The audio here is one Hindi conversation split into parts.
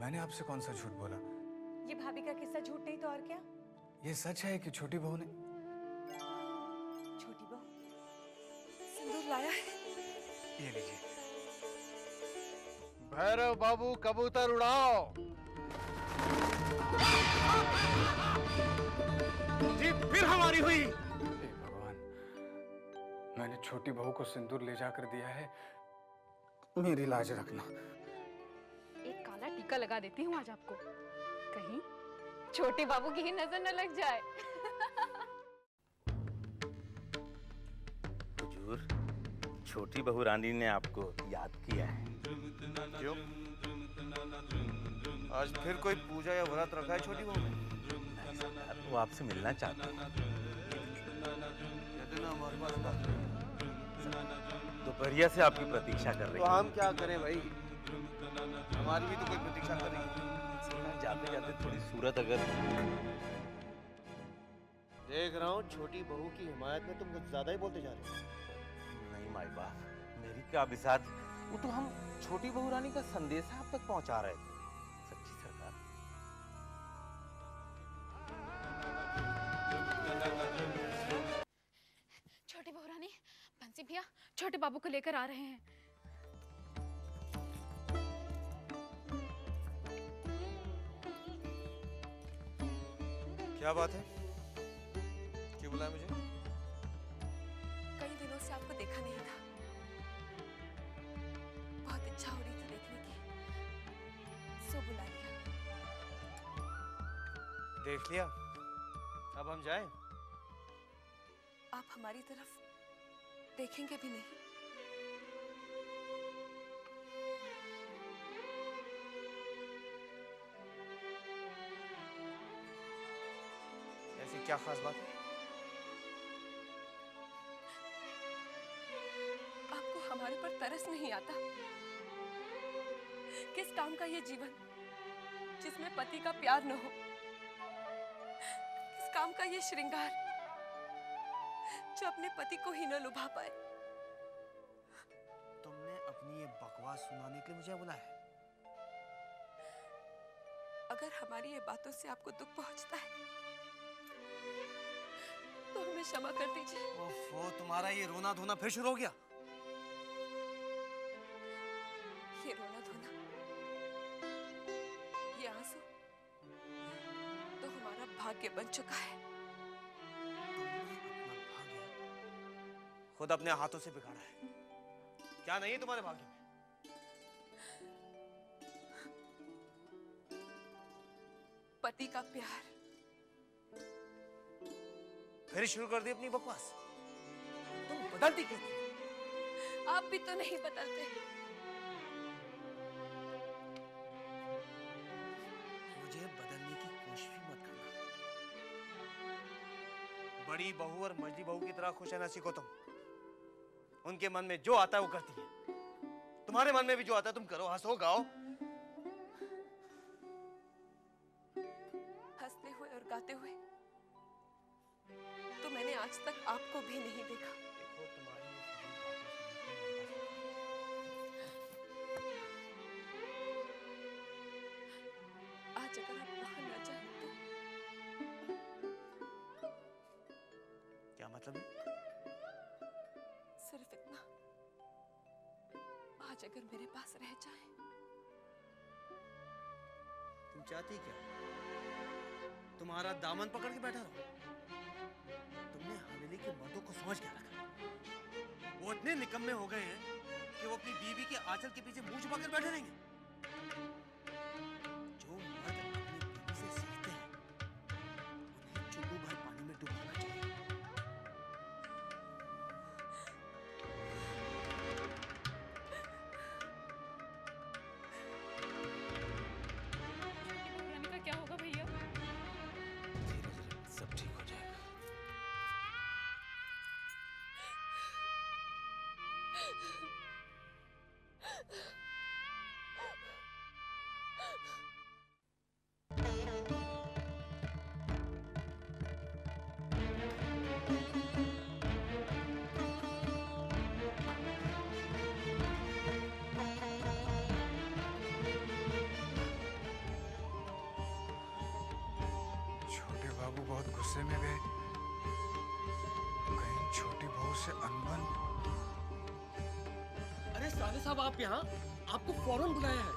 मैंने आपसे कौन सा झूठ बोला? ये भाभी का किस्सा झूठ नहीं तो और क्या? ये सच है कि छोटी बहू ने छोटी बहू सिंदूर लाया है। ये लीजिए। भैरव बाबू कबूतर उड़ाओ। जीत फिर हमारी हुई। हे भगवान, मैंने छोटी बहू को सिंदूर ले जाकर दिया है, मेरी लाज रखना। एक काला टीका लगा देती हूँ आज आपको, कहीं छोटे बाबू की ही नजर न लग जाए। हुजूर, छोटी बहू रानी ने आपको याद किया है। क्यों? आज फिर कोई पूजा या व्रत रखा है छोटी बहू ने? नहीं सरकार, वो आपसे मिलना चाहता है। कहते ना हमारे पास बात है। दोपहरिया से आपकी प्रतीक्षा कर रही तो है। हम क्या करें भाई, हमारी भी तो कोई प्रतीक्षा कर रही है। जाते जाते थोड़ी सूरत अगर देख रहा हूँ छोटी बहू की हिमायत में तुम कुछ ज्यादा ही बोलते जा रहे हो। नहीं माई बाप, मेरी क्या बिसात, वो तो हम छोटी बहू रानी का संदेश आप तक पहुंचा रहे थे। सच्ची सरकार। छोटी बहू रानी, बंसी भैया छोटे बाबू को लेकर आ रहे हैं। क्या बात है, क्यों बुलाया मुझे? कई दिनों से आपको देखा नहीं था, बहुत इच्छा हो रही थी देखने की, सो बुला लिया। देख लिया, अब हम जाएं? आप हमारी तरफ देखेंगे भी नहीं। ऐसी क्या खास बात है? आपको हमारे पर तरस नहीं आता? किस काम का ये जीवन जिसमें पति का प्यार न हो? किस काम का ये श्रृंगार जो अपने पति को ही न लुभा पाए? तुमने अपनी ये बकवास सुनाने के लिए मुझे बुलाया? अगर हमारी ये बातों से आपको दुख पहुंचता है तो हमें क्षमा कर दीजिए। ओफो, तुम्हारा ये रोना धोना फिर शुरू हो गया? ये रोना धोना, ये आंसू तो हमारा भाग्य बन चुका है। खुद अपने हाथों से बिगाड़ा है, क्या नहीं है तुम्हारे भाग्य में? पति का प्यार। फिर शुरू कर दी अपनी बकवास। तुम बदलती क्यों नहीं? आप भी तो नहीं बदलते। मुझे बदलने की कोशिश भी मत करना। बड़ी बहू और मझली बहू की तरह खुश रहना सीखो तुम। उनके मन में जो आता है वो करती है, तुम्हारे मन में भी जो आता है तुम करो, हंसो गाओ। हंसते हुए और गाते हुए तो मैंने आज तक आपको भी नहीं देखा। देखो तुम्हारी ये आज अगर आप वहां न जाए तो क्या मतलब है? सिर्फ इतना, आज अगर मेरे पास रह जाए। तुम चाहती क्या? तुम्हारा दामन पकड़ के बैठा रहो? तुमने हवेली के मर्दों को समझ क्या रखा? वो इतने निकम्मे हो गए हैं कि वो अपनी बीवी के आंचल के पीछे मुंह छुपा कर बैठे रहेंगे। जो मर्द अपनी बीवी से सीखते हैं उन्हें चुल्लू भर पानी में डुबाना चाहिए। रानी का क्या होगा भैया? धीरे धीरे सब ठीक हो जाएगा। बहुत गुस्से में गए, कहीं छोटी बहू से अनबन। अरे साले साहब, आप यहाँ? आपको फौरन बुलाया है।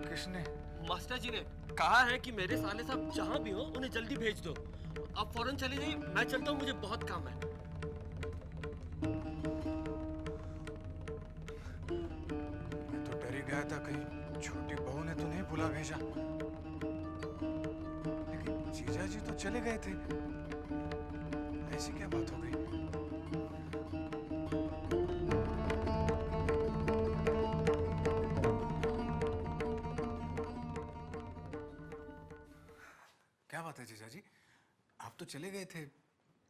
किसने? मास्टर जी ने कहा है कि मेरे साले साहब जहाँ भी हो उन्हें जल्दी भेज दो। आप फौरन चले जाइए, मैं चलता हूँ, मुझे बहुत काम है। मैं तो डर ही गया था कहीं छोटी बहू ने तो नहीं बुला भेजा, लेकिन जीजा जी तो चले गए थे। ऐसी क्या बात हो गई? क्या बात है जीजा जी, आप तो चले गए थे,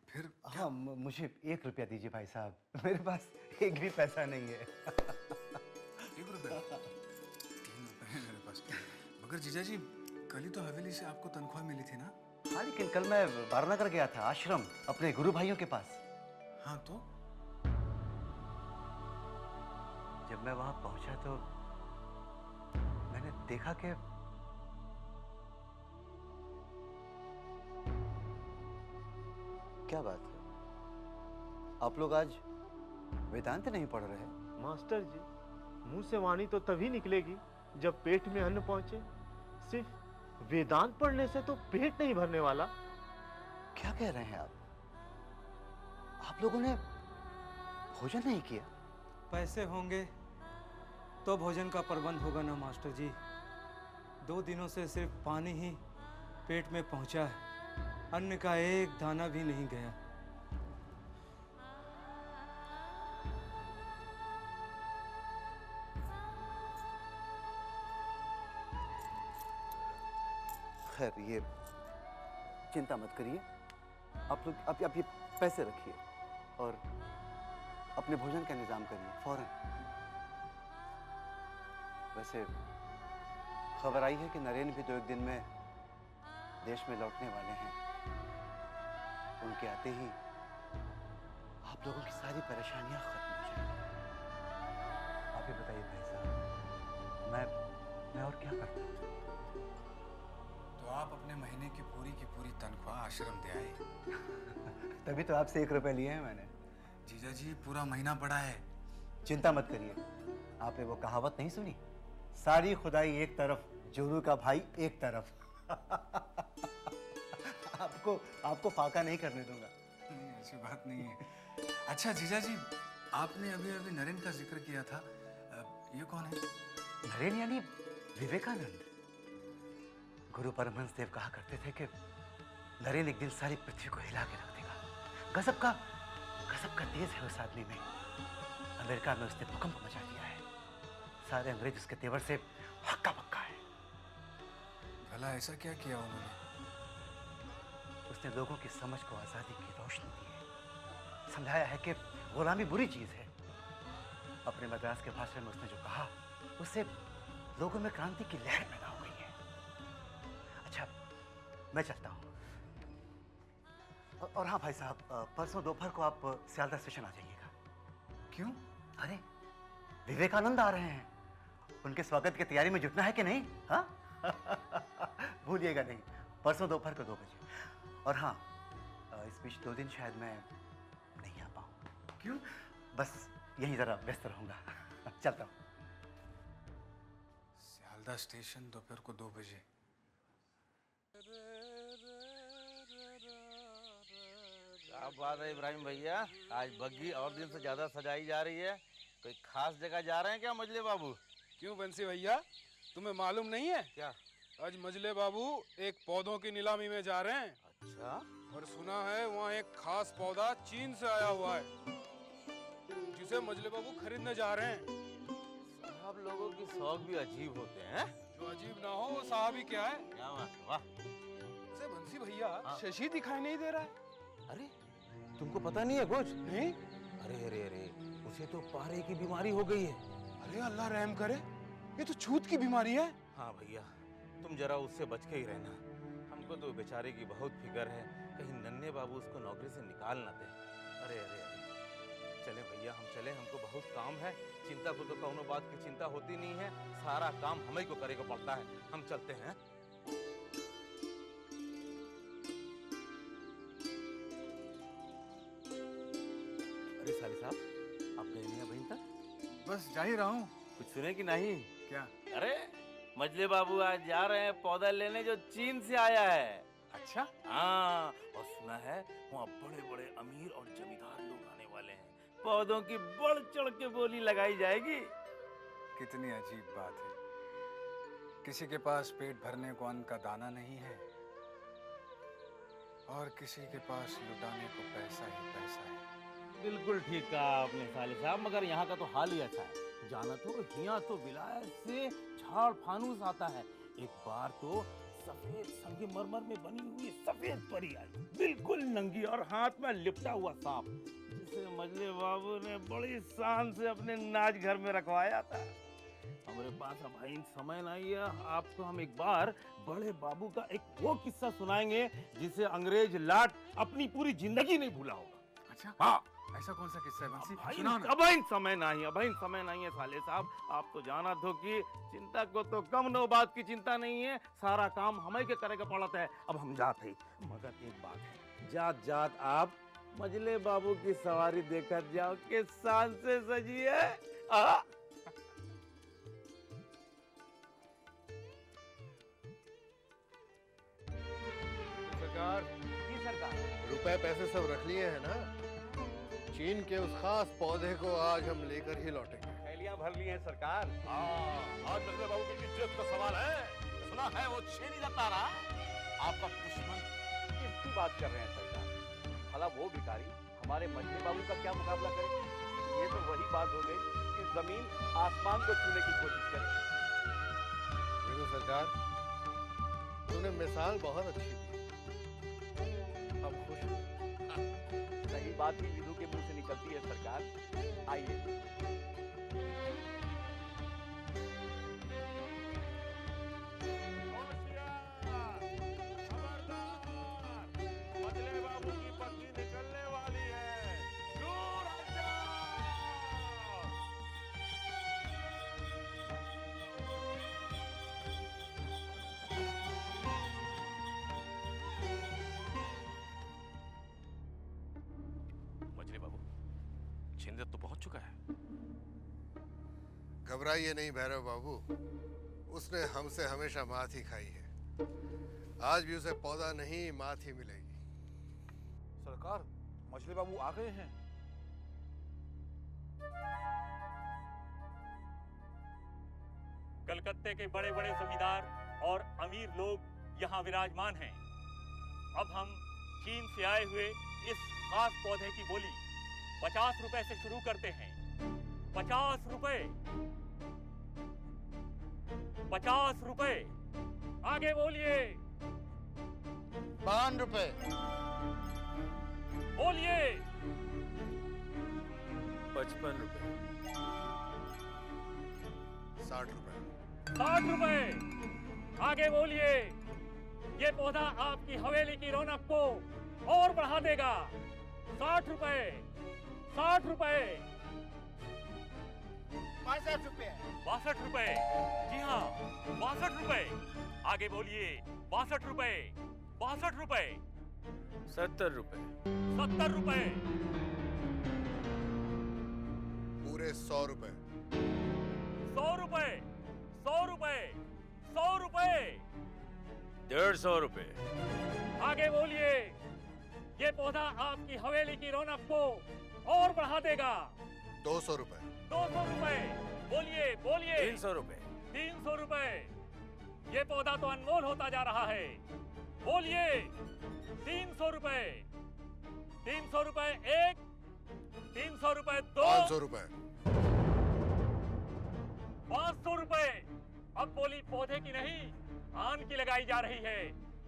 फिर क्या? हाँ, मुझे 1 रुपया दीजिए भाई साहब, मेरे पास एक भी पैसा नहीं है। 1 रुपया? 3 रुपए है मेरे पास। मगर जीजा जी, कल ही तो हवेली से आपको तनख्वाह मिली थी ना? हाँ, लेकिन कल मैं बारनगर गया था, आश्रम, अपने गुरु भाइयों के पास। हाँ तो? जब मैं वहां पहुंचा तो मैंने देखा कि क्या बात है, आप लोग आज वेदांत नहीं पढ़ रहे? मास्टर जी, मुंह से वाणी तो तभी निकलेगी जब पेट में अन्न पहुंचे। सिर्फ वेदांत पढ़ने से तो पेट नहीं भरने वाला। क्या कह रहे हैं आप लोगों ने भोजन नहीं किया? पैसे होंगे तो भोजन का प्रबंध होगा ना मास्टर जी। 2 दिनों से सिर्फ पानी ही पेट में पहुंचा है, अन्न का एक दाना भी नहीं गया। खैर, ये चिंता मत करिए, आप लोग आप ये पैसे रखिए और अपने भोजन का इंतजाम करिए फौरन। वैसे खबर आई है कि नरेन भी 2-1 दिन में देश में लौटने वाले हैं। उनके आते ही आप लोगों की सारी परेशानियां खत्म हो जाएंगी। आप ही बताइए भाई साहब, मैं और क्या करता हूँ? तो आप अपने महीने की पूरी तनख्वाह आश्रम दे आए। तभी तो आपसे 1 रुपया लिए हैं मैंने। जीजा जी, पूरा महीना पड़ा है। चिंता मत करिए, आपने वो कहावत नहीं सुनी, सारी खुदाई एक तरफ, जोरू का भाई एक तरफ। आपको फाका नहीं करने दूंगा। नहीं, ऐसी बात नहीं है। अच्छा जीजा जी, आपने अभी नरेन का जिक्र किया था, ये कौन है? नरेन यानी विवेकानंद। गुरु परमहंस देव कहा करते थे कि नरेन एक दिन सारी पृथ्वी को हिला के रख देगा। गजब का तेज है उस आदमी में। अमेरिका में उसने भूकंप मचा दिया है, सारे अंग्रेज उसके तेवर से हक्का बक्का है। भला ऐसा क्या किया उन्होंने? उसने लोगों की समझ को आजादी की रोशनी दी है, समझाया है कि गुलामी बुरी चीज है। अपने मद्रास के भाषण में उसने जो कहा, उससे लोगों में क्रांति की लहर पैदा हो गई है। अच्छा, मैं चलता हूँ। और हाँ भाई साहब, परसों दोपहर को आप सियालदह स्टेशन आ जाइएगा। क्यों? अरे, विवेकानंद आ रहे हैं, उनके स्वागत की तैयारी में जुटना है कि नहीं? हाँ? भूलिएगा नहीं, परसों दोपहर को 2 बजे। और हाँ, इस बीच 2 दिन शायद मैं नहीं आ पाऊँ। क्यों? बस यहीं जरा व्यस्त रहूंगा। चलता हूँ। सियालदह स्टेशन दोपहर को 2 बजे। क्या बात है इब्राहिम भैया, आज बग्गी और दिन से ज्यादा सजाई जा रही है। कोई खास जगह जा रहे हैं क्या मजले बाबू? क्यों बंसी भैया, तुम्हें मालूम नहीं है? क्या? आज मजले बाबू एक पौधों की नीलामी में जा रहे हैं। अच्छा, और सुना है वहाँ एक खास पौधा चीन से आया हुआ है, जिसे मजले बाबू खरीदने जा रहे हैं। साहब लोगों की शौक भी अजीब होते हैं। जो अजीब ना हो वो साहब ही क्या है। क्या बात, वाह। से बंसी भैया, हाँ। शशि दिखाई नहीं दे रहा है। अरे, तुमको पता नहीं है कुछ? नहीं? अरे, उसे तो पारे की बीमारी हो गई है। अरे अल्लाह रहम करे, ये तो छूत की बीमारी है। हाँ भैया, तुम जरा उससे बच के ही रहना। हमको तो बेचारे की बहुत फिक्र है, कहीं नन्हे बाबू उसको नौकरी से निकाल ना दे। अरे, चले भैया, हम चले, हमको बहुत काम है। चिंता को तो कौनो बात की चिंता होती नहीं है, सारा काम हमें को करे को पड़ता है। हम चलते हैं। बस जा ही रहा हूँ। कुछ सुने कि नहीं? क्या? अरे मजले बाबू आज जा रहे हैं पौधा लेने जो चीन से आया है। अच्छा? हाँ, और सुना है वहाँ बड़े बड़े अमीर और जमींदार लोग आने वाले हैं। पौधों की बढ़ चढ़ के बोली लगाई जाएगी। कितनी अजीब बात है, किसी के पास पेट भरने को अन्न का दाना नहीं है और किसी के पास लुटाने को पैसा ही पैसा है। बिल्कुल ठीक कहा आपने साले साहब, मगर यहाँ का तो हाल ही अच्छा है। जाना तो यहाँ तो विलायत से झाड़ फानूस आता है। एक बार तो सफेद संगमरमर में बनी हुई सफेद परी आई, बिल्कुल नंगी और हाथ में लिपटा हुआ सांप, जिसे मजले बाबू ने बड़ी शान से अपने नाच घर में रखवाया था। हमारे पास अब भाई समय नहीं है, आपको हम एक बार बड़े बाबू का एक वो किस्सा सुनाएंगे जिसे अंग्रेज लाट अपनी पूरी जिंदगी नहीं भूला होगा। अच्छा? हाँ, ऐसा कौन सा किस्सा है बंसी? अब सुनाओ ना। समय नहीं है साले साहब। आप तो जाना दो कि चिंता को तो कम नो बात की चिंता नहीं है, सारा काम हमें के करे का पड़ता है। अब हम जाते, मगर एक बात है, जात जात आप मजले बाबू की सवारी देखकर जाओ कि शान से सजी है। सरकार, जी सरकार। रुपए पैसे सब रख लिए हैं ना? चीन के उस खास पौधे को आज हम लेकर ही लौटेंगे। थैलियां भर ली हैं सरकार। आज मजले बाबू की इज्जत का सवाल है। सुना है वो छेनी जाता रहा। आपका दुश्मन किसकी बात कर रहे हैं सरकार? भला वो भिखारी हमारे मजले बाबू का क्या मुकाबला करे? ये तो वही बात हो गई कि जमीन आसमान को छूने की कोशिश करे। देखो सरकार, तूने मिसाल बहुत अच्छी दी। अब खुश हो। सही बात भी विधु के मुंह से निकलती है सरकार। आइए। मजले बाबू की पत्नी निकलने वाली है। दूर हट जाओ। मजले बाबू, छिंदत तो पहुंच चुका है। घबराइए नहीं भैरव बाबू, उसने हमसे हमेशा मात ही खाई है। आज भी उसे पौधा नहीं मात ही मिलेगी। सरकार, मजले बाबू आ गए हैं। कलकत्ते के बड़े बड़े जमींदार और अमीर लोग यहाँ विराजमान हैं। अब हम चीन से आए हुए इस खास पौधे की बोली 50 रुपए से शुरू करते हैं। 50 रुपए, 50 रुपए। आगे बोलिए। 52 रुपए। बोलिए। 55 रुपए। 60 रुपए। 60 रुपए। आगे बोलिए। ये पौधा आपकी हवेली की रौनक को और बढ़ा देगा। 60 रुपए। 60 रुपए। 62 रुपए। 62 रुपए। जी हाँ, 62 रुपए। आगे बोलिए। 62 रुपए। 62 रुपए। 70 रुपए। 70 रुपए। पूरे 100 रुपए। 100 रुपए। 100 रुपए। 100 रुपए। 150 रुपए। आगे बोलिए। ये पौधा आपकी हवेली की रौनक को और बढ़ा देगा। 200 रुपए। 200 रुपए। बोलिए बोलिए। 300 रुपए। 300 रुपए। ये पौधा तो अनमोल होता जा रहा है। बोलिए। 300 रुपए। 300 रुपए एक। 300 रुपए दो। 500 रुपए। 500 रुपए। अब बोली पौधे की नहीं, आन की लगाई जा रही है।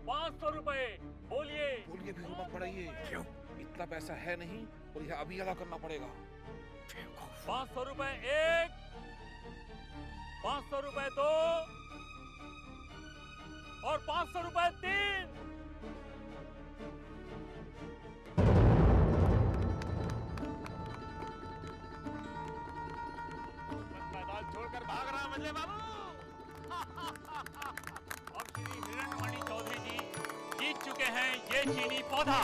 500 रुपए। बोलिए। बोलिए भी मत बढ़ाइए। क्यों? इतना पैसा है नहीं और यह अभी अदा करना पड़ेगा। 500 रुपए एक। 500 रुपए दो। और 500 रुपए तीन। मैदान छोड़कर भाग रहा मजले बाबू। अब श्री हिरणमणि चौधरी जी जीत चुके हैं ये चीनी पौधा।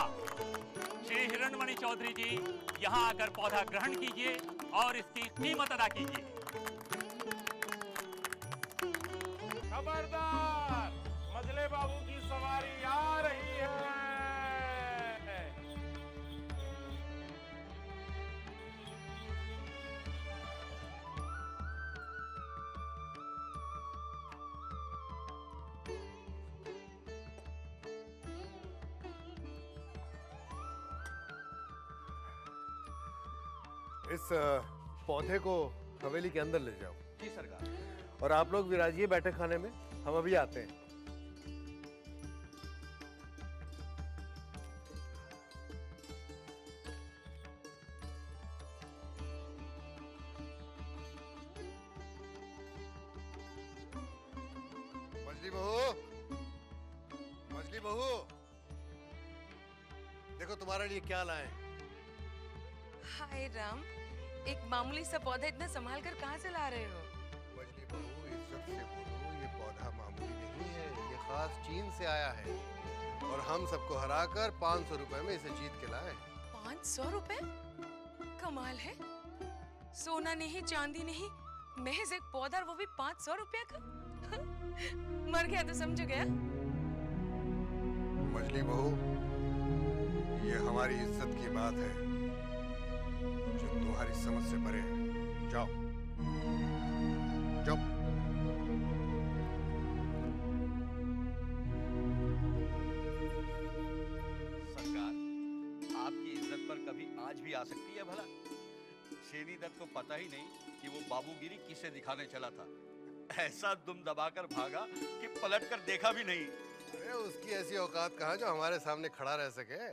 श्री हिरणमणि चौधरी जी यहाँ आकर पौधा ग्रहण कीजिए और इसकी कीमत अदा कीजिए। खबरदार, मजले बाबू की सवारी आ रही है। इस पौधे को हवेली के अंदर ले जाओ। जी सरकार। और आप लोग विराजिए बैठक खाने में, हम अभी आते हैं। मछली बहू, मछली बहू, देखो तुम्हारे लिए क्या लाए। हाय राम, एक मामूली सा पौधा इतना संभाल कर कहाँ से ला रहे हो? मछली बहू, इज्जत से बोलो, ये पौधा मामूली नहीं है, ये खास चीन से आया है और हम सबको हराकर 500 रुपए में इसे जीत के लाए। 500 रुपए? कमाल है, सोना नहीं चांदी नहीं, महज एक पौधा, वो भी 500 रुपया का। मर गया तो समझ गया। मछली बहू, ये हमारी इज्जत की बात है जो तुम्हारी समझ से परे है। जाओ जाओ। सरकार, आपकी इज्जत पर कभी आज भी आ सकती है भला? शेनी दत्त को पता ही नहीं कि वो बाबूगिरी किसे दिखाने चला था। ऐसा दुम दबाकर भागा कि पलट कर देखा भी नहीं। अरे उसकी ऐसी औकात कहाँ जो हमारे सामने खड़ा रह सके।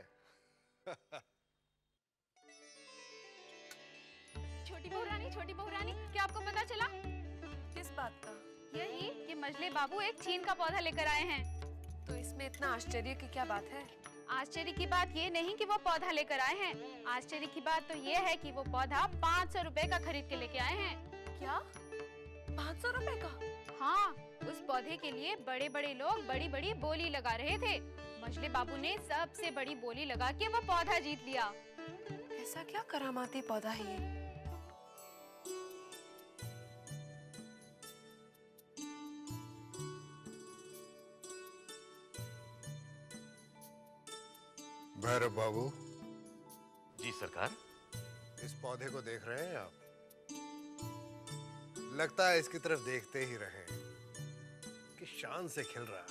छोटी बहू रानी, क्या आपको पता चला? किस बात का? यही कि मजले बाबू एक छीन का पौधा लेकर आए हैं। तो इसमें इतना आश्चर्य की क्या बात है? आश्चर्य की बात ये नहीं कि वो पौधा लेकर आए हैं, आश्चर्य की बात तो ये है कि वो पौधा 500 रुपए का खरीद के लेके आए हैं। क्या? 500 रुपए का? हाँ, उस पौधे के लिए बड़े बड़े लोग बड़ी बड़ी बोली लगा रहे थे। मजले बाबू ने सबसे बड़ी बोली लगा के वो पौधा जीत लिया। ऐसा क्या करामाती पौधा है ये? भैरव बाबू। जी सरकार। इस पौधे को देख रहे हैं आप? लगता है इसकी तरफ देखते ही रहे कि शान से खिल रहा है।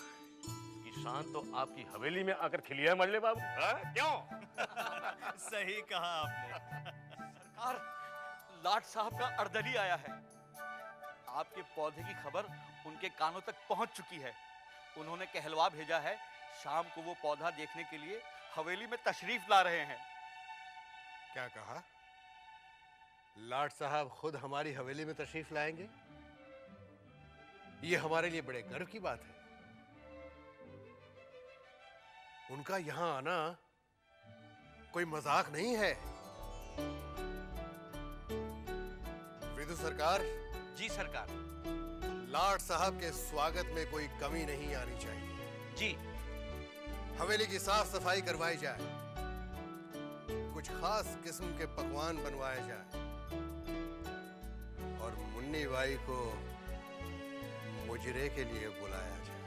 इसकी शान तो आपकी हवेली में आकर खिली है मजले बाबू। क्यों? सही कहा आपने। सरकार, लाट साहब का अर्दली आया है। आपके पौधे की खबर उनके कानों तक पहुंच चुकी है। उन्होंने कहलवा भेजा है, शाम को वो पौधा देखने के लिए हवेली में तशरीफ ला रहे हैं। क्या कहा? लाट साहब खुद हमारी हवेली में तशरीफ लाएंगे? ये हमारे लिए बड़े गर्व की बात है। उनका यहां आना कोई मजाक नहीं है। विदु सरकार। जी सरकार। लाट साहब के स्वागत में कोई कमी नहीं आनी चाहिए। जी। हवेली की साफ सफाई करवाई जाए, कुछ खास किस्म के पकवान बनवाए जाए और मुन्नी बाई को मुजरे के लिए बुलाया जाए।